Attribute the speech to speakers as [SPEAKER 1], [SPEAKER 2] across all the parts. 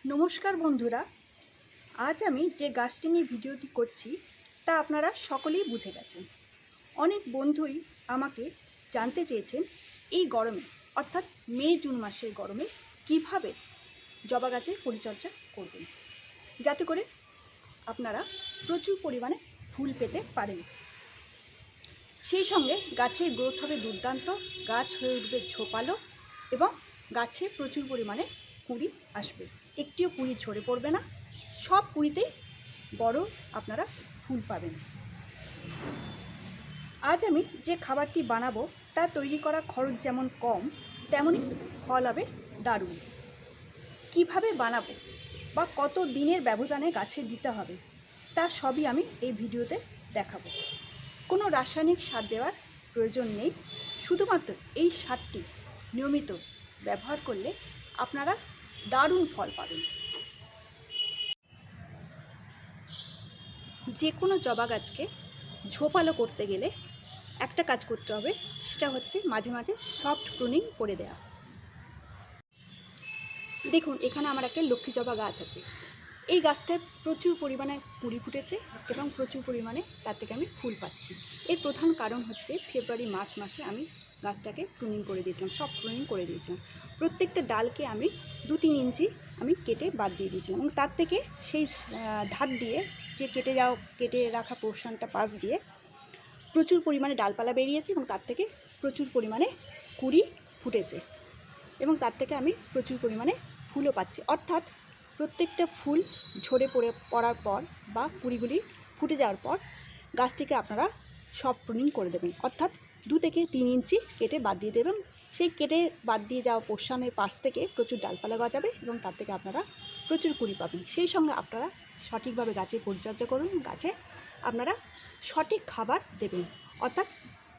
[SPEAKER 1] নমস্কার বন্ধুরা, আজ আমি যে গাছটি নিয়ে ভিডিওটি করছি তা আপনারা সকলেই বুঝে গেছেন। অনেক বন্ধুই আমাকে জানতে চেয়েছেন এই গরমে অর্থাৎ মে জুন মাসের গরমে কিভাবে জবা গাছের পরিচর্যা করবেন যাতে করে আপনারা প্রচুর পরিমাণে ফুল পেতে পারেন। সেই সঙ্গে গাছের গ্রোথ হবে দুর্দান্ত, গাছ হয়ে উঠবে ঝোপালো এবং গাছে প্রচুর পরিমাণে কুঁড়ি আসবে, একটিও কুঁড়ি ঝরে পড়বে না, সব কুঁড়িতেই বড় আপনারা ফুল পাবেন। আজ আমি যে খাবারটি বানাবো তা তৈরি করা খরচ যেমন কম তেমনই ফল হবে দারুণ। কিভাবে বানাবো বা কত দিনের ব্যবধানে গাছে দিতে হবে তা সবই আমি এই ভিডিওতে দেখাবো। কোনো রাসায়নিক সার দেওয়ার প্রয়োজন নেই, শুধুমাত্র এই সারটি নিয়মিত ব্যবহার করলে আপনারা দারুণ ফল পাবেন। যে কোনো জবা গাছকে ঝোপালো করতে গেলে একটা কাজ করতে হবে, সেটা হচ্ছে মাঝে মাঝে সফট প্রুনিং করে দেওয়া। দেখুন, এখানে আমার একটা লক্ষ্মী জবা গাছ আছে। এই গাছটায় প্রচুর পরিমাণে কুঁড়ি ফুটেছে এবং প্রচুর পরিমাণে তার থেকে আমি ফুল পাচ্ছি। এর প্রধান কারণ হচ্ছে ফেব্রুয়ারি মার্চ মাসে আমি গাছটাকে প্রুনিং করে দিয়েছিলাম, সব প্রুনিং করে দিয়েছিলাম। প্রত্যেকটা ডালকে আমি 2-3 ইঞ্চি আমি কেটে বাদ দিয়ে দিয়েছিলাম এবং তার থেকে সেই ধার দিয়ে যে কেটে রাখা পোর্শনটা পাশ দিয়ে প্রচুর পরিমাণে ডালপালা বেরিয়েছে এবং তার থেকে প্রচুর পরিমাণে কুঁড়ি ফুটেছে এবং তার থেকে আমি প্রচুর পরিমাণে ফুলও পাচ্ছি। অর্থাৎ প্রত্যেকটা ফুল ঝরে পড়ার পর বা কুঁড়িগুলি ফুটে যাওয়ার পর গাছটিকে আপনারা সব প্রুনিং করে দেবেন, অর্থাৎ 2 থেকে 3 ইঞ্চি কেটে বাদ দিয়ে দেবেন। সেই কেটে বাদ দিয়ে যাওয়া পোর্শনের পাশ থেকে প্রচুর ডালপালা গজাবে এবং তার থেকে আপনারা প্রচুর কুঁড়ি পাবেন। সেই সঙ্গে আপনারা সঠিকভাবে গাছের পরিচর্যা করুন, গাছে আপনারা সঠিক খাবার দেবেন, অর্থাৎ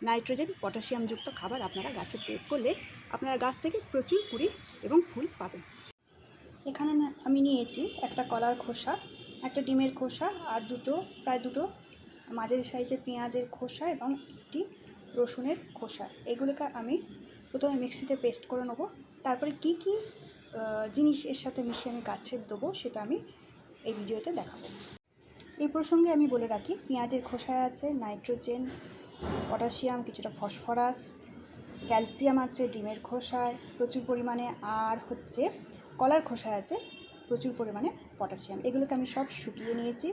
[SPEAKER 1] নাইট্রোজেন পটাশিয়ামযুক্ত খাবার আপনারা গাছে প্রয়োগ করলে আপনারা গাছ থেকে প্রচুর কুঁড়ি এবং ফুল পাবেন। এখানে আমি নিয়েছি একটা কলার খোসা, একটা ডিমের খোসা আর প্রায় দুটো মাঝারি সাইজের পেঁয়াজের খোসা এবং একটি রসুনের খোসা। এগুলোকে আমি প্রথমে মিক্সিতে পেস্ট করে নেবো। তারপরে কি কি জিনিস এর সাথে মিশিয়ে আমি গাছে দেবো সেটা আমি এই ভিডিওতে দেখাবো। এই প্রসঙ্গে আমি বলে রাখি, পেঁয়াজের খোসায় আছে নাইট্রোজেন, পটাশিয়াম, কিছুটা ফসফরাস, ক্যালসিয়াম আছে ডিমের খোসায় প্রচুর পরিমাণে, আর হচ্ছে কলার খোসায় আছে প্রচুর পরিমাণে পটাশিয়াম। এগুলোকে আমি সব শুকিয়ে নিয়েছি,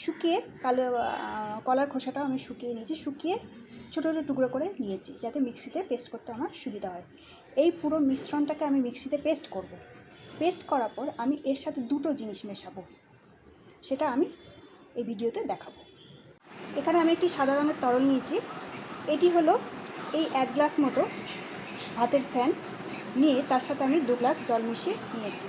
[SPEAKER 1] শুকিয়ে কলার খোসাটাও আমি শুকিয়ে নিয়েছি, শুকিয়ে ছোটো ছোটো টুকরো করে নিয়েছি যাতে মিক্সিতে পেস্ট করতে আমার সুবিধা হয়। এই পুরো মিশ্রণটাকে আমি মিক্সিতে পেস্ট করব। পেস্ট করার পর আমি এর সাথে দুটো জিনিস মেশাবো, সেটা আমি এই ভিডিওতে দেখাবো। এখানে আমি একটি সাদা রঙের তরল নিয়েছি। এটি হলো এই 1 গ্লাস মতো ভাতের ফ্যান নিয়ে তার সাথে আমি 2 গ্লাস জল মিশিয়ে নিয়েছি।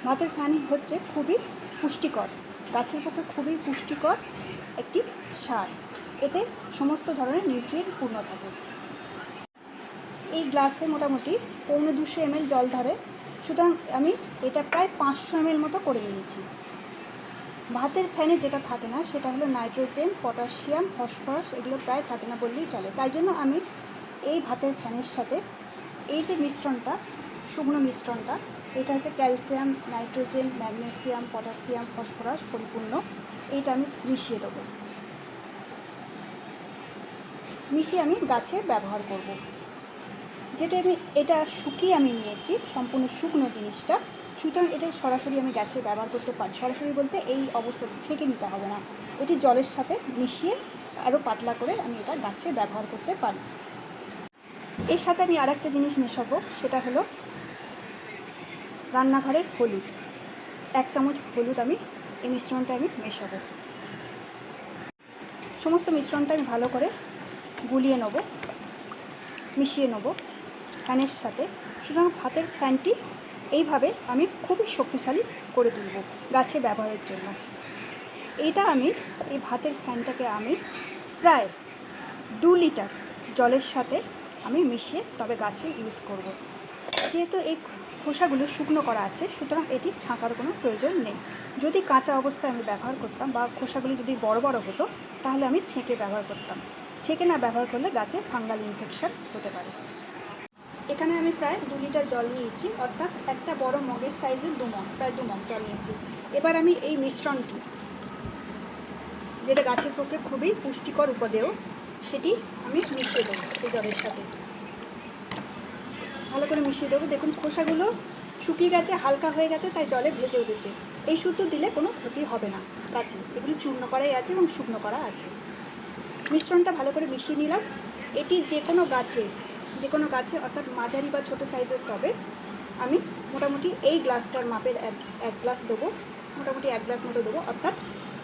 [SPEAKER 1] ভাতের ফ্যান হচ্ছে খুবই পুষ্টিকর, গাছের পক্ষে খুবই পুষ্টিকর একটি সার, এতে সমস্ত ধরনের নিউট্রিয়েন্ট পূর্ণ থাকে। এই গ্লাসে মোটামুটি 250 ml জল ধরে, সুতরাং আমি এটা প্রায় 500 ml মতো করে নিয়েছি। ভাতের ফ্যানে যেটা থাকে না সেটা হলো নাইট্রোজেন, পটাশিয়াম, ফসফরাস, এগুলো প্রায় থাকে না বললেই চলে। তাই জন্য আমি এই ভাতের ফ্যানের সাথে এই যে মিশ্রণটা, শুকনো মিশ্রণটা, এটা হচ্ছে calcium, nitrogen, magnesium, potassium, phosphorus পরিপূর্ণ, এইটা আমি মিশিয়ে দেবো। মিশিয়ে আমি গাছে ব্যবহার করব। এটা শুকিয়ে আমি নিয়েছি, সম্পূর্ণ শুকনো জিনিসটা, সুতরাং এটা সরাসরি আমি গাছে ব্যবহার করতে পারি। সরাসরি বলতে এই অবস্থাতে ছেঁকে নিতে হবে না, এটি জলের সাথে মিশিয়ে আরও পাতলা করে আমি এটা গাছে ব্যবহার করতে পারি। এর সাথে আমি আরেকটা জিনিস মেশাবো, সেটা হলো রান্নাঘরের হলুদ। 1 চামচ হলুদ আমি এই মিশ্রণটা আমি মেশাবো। সমস্ত মিশ্রণটা আমি ভালো করে গুলিয়ে নেব, মিশিয়ে নেব ফ্যানের সাথে। সুতরাং ভাতের ফ্যানটি এইভাবে আমি খুবই শক্তিশালী করে তুলব গাছে ব্যবহারের জন্য। এই ভাতের ফ্যানটাকে আমি প্রায় 2 লিটার জলের সাথে আমি মিশিয়ে তবে গাছে ইউজ করব। যেহেতু এই খোসাগুলো শুকনো করা আছে, সুতরাং এটি ছাঁকার কোনো প্রয়োজন নেই। যদি কাঁচা অবস্থায় আমি ব্যবহার করতাম বা খোসাগুলি যদি বড় বড় হতো তাহলে আমি ছেঁকে ব্যবহার করতাম। ছেঁকে না ব্যবহার করলে গাছে ফাঙ্গাল ইনফেকশন হতে পারে। এখানে আমি প্রায় 2 লিটার জল নিয়েছি, অর্থাৎ একটা বড় মগের সাইজের প্রায় 2 মগ জল নিয়েছি। এবার আমি এই মিশ্রণটি, যেটা গাছের পক্ষে খুবই পুষ্টিকর উপাদেয়, সেটি আমি মিশিয়ে দেবো এই জলের সাথে। ভালো করে মিশিয়ে দেবো। দেখুন খোসাগুলো শুকিয়ে গেছে, হালকা হয়ে গেছে, তাই জলে ভেসে উঠেছে। এই শুদ্ধ দিলে কোনো ক্ষতি হবে না গাছে, এগুলো চূর্ণ করাই আছে এবং শুকনো করা আছে। মিশ্রণটা ভালো করে মিশিয়ে নিলাম। এটি যে কোনো গাছে অর্থাৎ মাঝারি বা ছোটো সাইজের টবে আমি মোটামুটি এই গ্লাসটার মাপের এক গ্লাস দেবো, মোটামুটি 1 গ্লাস মতো দেবো, অর্থাৎ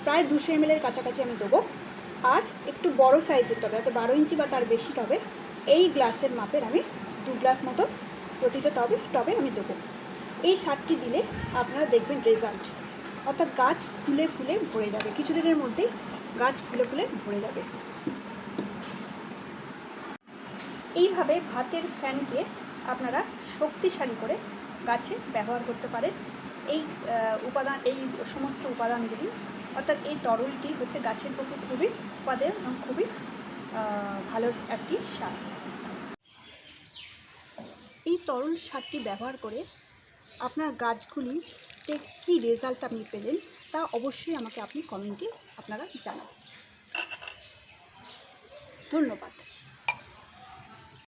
[SPEAKER 1] প্রায় 200 ml কাছাকাছি আমি দেবো। আর একটু বড় সাইজের টবে, অর্থাৎ 12 ইঞ্চি বা তার বেশি টবে এই গ্লাসের মাপের আমি 2 গ্লাস মতো প্রতিটা টবে আমি দেবো। এই সারটি দিলে আপনারা দেখবেন রেজাল্ট, অর্থাৎ গাছ ফুলে ফুলে ভরে যাবে, কিছুদিনের মধ্যেই গাছ ফুলে ফুলে ভরে যাবে। এইভাবে ভাতের ফ্যানকে আপনারা শক্তিশালী করে গাছে ব্যবহার করতে পারেন। এই সমস্ত উপাদানগুলি, অর্থাৎ এই তরলটি হচ্ছে গাছের পক্ষে খুবই উপাদেয় এবং খুবই ভালো একটি সার। এই তরল সারটি ব্যবহার করে আপনার গাছগুলিতে কী রেজাল্ট আপনি পেলেন তা অবশ্যই আমাকে আপনি কমেন্টে আপনারা জানাবেন। ধন্যবাদ।